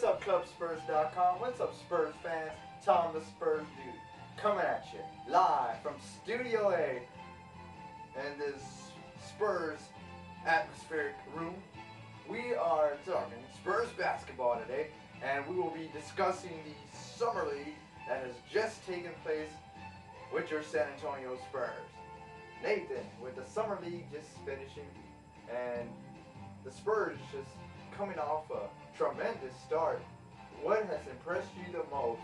What's up, ClubSpurs.com? What's up, Spurs fans? Tom the Spurs Dude coming at you live from Studio A in this Spurs atmospheric room. We are talking Spurs basketball today, and we will be discussing the Summer League that has just taken place with your San Antonio Spurs. Nathan, with the Summer League just finishing, and the Spurs just coming off a tremendous start. What has impressed you the most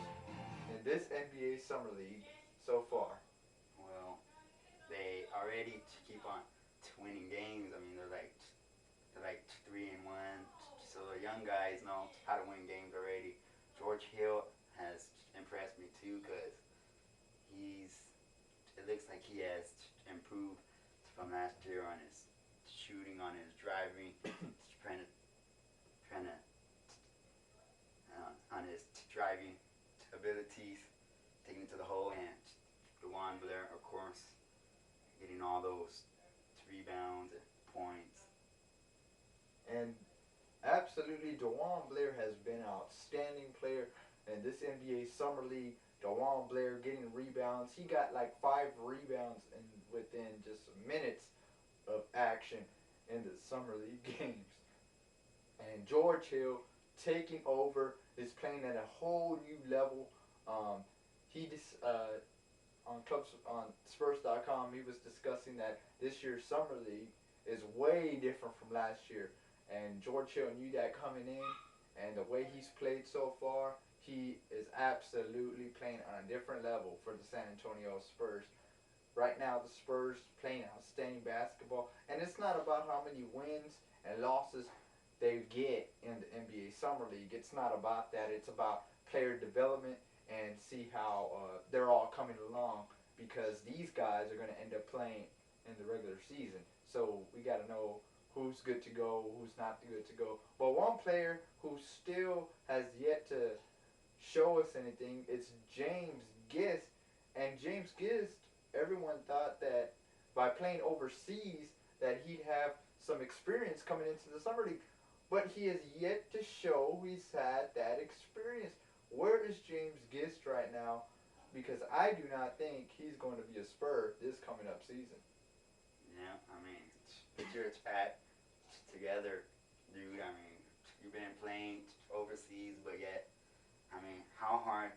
in this NBA Summer League so far? Well, they already keep on winning games. I mean, they're like 3-1. So the young guys know how to win games already. George Hill has impressed me too, because it looks like he has improved from last year on his shooting, on his driving, on his driving abilities, taking it to the hole, and DeJuan Blair, of course, getting all those rebounds and points. And absolutely, DeJuan Blair has been an outstanding player in this NBA Summer League. DeJuan Blair getting rebounds. He got like 5 rebounds within just minutes of action in the Summer League games. And George Hill taking over, is playing at a whole new level. He just on Spurs.com, he was discussing that this year's Summer League is way different from last year, and George Hill knew that coming in. And the way he's played so far, he is absolutely playing on a different level for the San Antonio Spurs. Right now, the Spurs playing outstanding basketball, and it's not about how many wins and losses they get in the NBA Summer League. It's not about that. It's about player development and see how they're all coming along, because these guys are going to end up playing in the regular season. So we got to know who's good to go, who's not good to go. But one player who still has yet to show us anything, it's James Gist. And James Gist, everyone thought that by playing overseas that he'd have some experience coming into the Summer League. But he has yet to show he's had that experience. Where is James Gist right now? Because I do not think he's going to be a Spur this coming up season. Yeah, I mean, put your chat together, dude. I mean, you've been playing overseas, but yet, I mean, how hard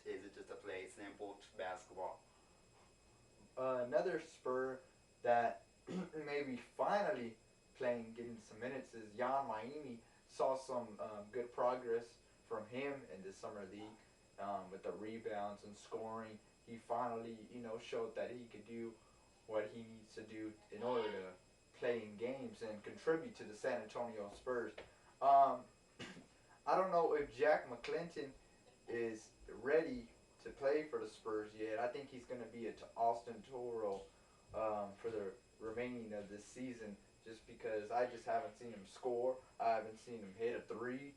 is it just to play simple basketball? Another Spur that maybe finally getting some minutes is Jan Miami. Saw some good progress from him in the Summer League with the rebounds and scoring. He finally, showed that he could do what he needs to do in order to play in games and contribute to the San Antonio Spurs. I don't know if Jack McClinton is ready to play for the Spurs yet. I think he's going to be at Austin Toro for the remaining of this season, just because I just haven't seen him score. I haven't seen him hit a 3,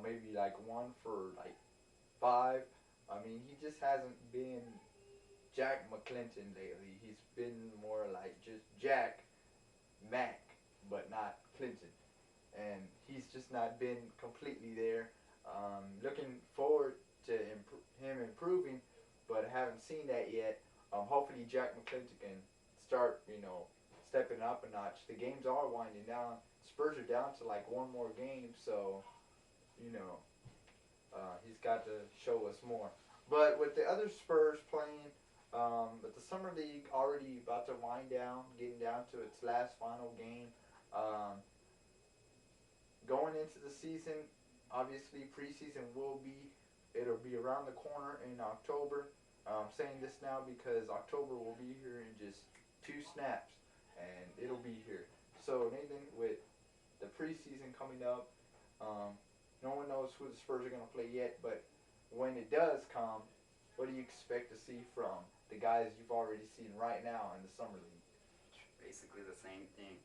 maybe like 1 for like 5. I mean, he just hasn't been Jack McClinton lately. He's been more like just Jack Mac, but not Clinton. And he's just not been completely there. Looking forward to him improving, but haven't seen that yet. Hopefully Jack McClinton can start, stepping up a notch. The games are winding down. Spurs are down to like 1 more game, so he's got to show us more. But with the other Spurs playing, with the Summer League already about to wind down, getting down to its last final game, going into the season, obviously preseason it'll be around the corner in October. I'm saying this now because October will be here in just 2 snaps, and it'll be here. So Nathan, with the preseason coming up, no one knows who the Spurs are going to play yet, but when it does come, what do you expect to see from the guys you've already seen right now in the Summer League? Basically the same thing.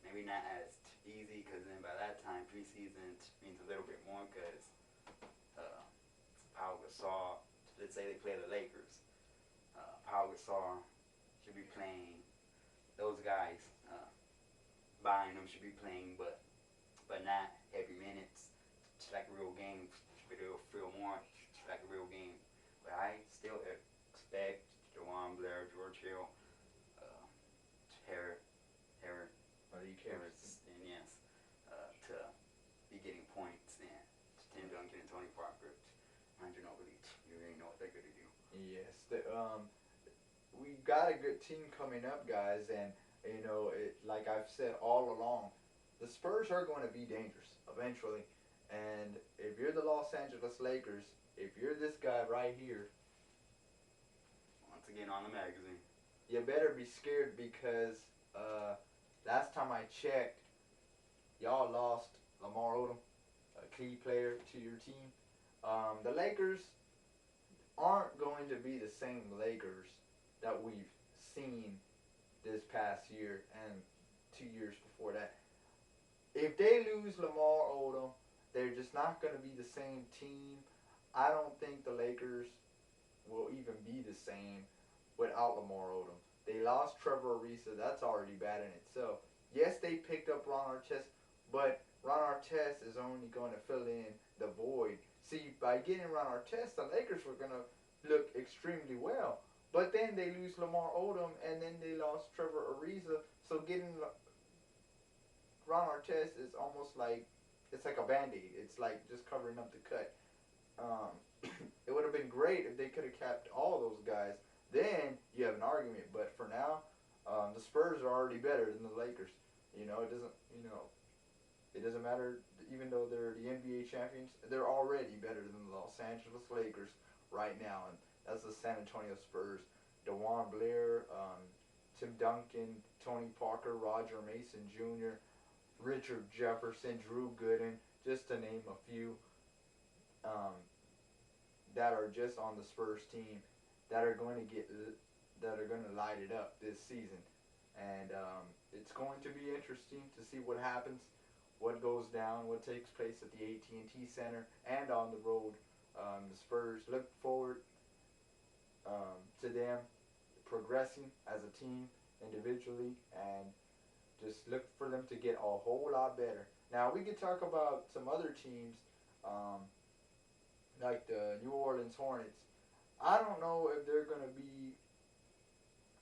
Maybe not as easy, because then by that time preseason means a little bit more, because Pau Gasol, let's say they play the Lakers, Pau Gasol should be playing. Those guys, Bynum should be playing, but not heavy minutes. like a real game, but it'll feel more like a real game. But I still expect Dewan Blair, George Hill, uh, Harris, Harris, Malik Harrison. Harris, and yes, to be getting points, and Tim Duncan and Tony Parker, Andrew Ginobili. You already know what they're gonna do. Yes, we got a good team coming up, guys, and you know, like I've said all along, the Spurs are going to be dangerous eventually. And if you're the Los Angeles Lakers, if you're this guy right here, Once again on the magazine. you better be scared because last time I checked, y'all lost Lamar Odom, a key player to your team. The Lakers aren't going to be the same Lakers that we've seen this past year and 2 years before that. If they lose Lamar Odom, they're just not going to be the same team. I don't think the Lakers will even be the same without Lamar Odom. They lost Trevor Ariza. That's already bad in itself. Yes, they picked up Ron Artest, but Ron Artest is only going to fill in the void. See, by getting Ron Artest, the Lakers were going to look extremely well. But then they lose Lamar Odom, and then they lost Trevor Ariza. So getting Ron Artest is almost like it's like a band-aid. It's like just covering up the cut. Um, it would have been great if they could have kept all those guys. Then you have an argument. But for now, the Spurs are already better than the Lakers. It doesn't. It doesn't matter. Even though they're the NBA champions, they're already better than the Los Angeles Lakers right now, and that's the San Antonio Spurs. DeJuan Blair, Tim Duncan, Tony Parker, Roger Mason Jr., Richard Jefferson, Drew Gooden, just to name a few, that are just on the Spurs team that are going to light it up this season, and it's going to be interesting to see what happens, what goes down, what takes place at the AT&T Center and on the road. The Spurs look forward to them progressing as a team individually, and just look for them to get a whole lot better. Now we could talk about some other teams, like the New Orleans Hornets. I don't know if they're gonna be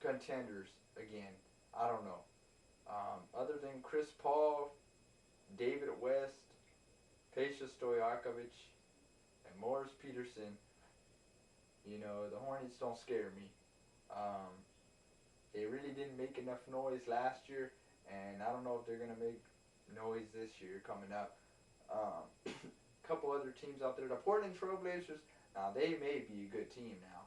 contenders again. I don't know. Other than Chris Paul, David West, Peja Stojakovic, and Morris Peterson, the Hornets don't scare me. They really didn't make enough noise last year, and I don't know if they're going to make noise this year coming up. A couple other teams out there. The Portland Trailblazers, now they may be a good team now.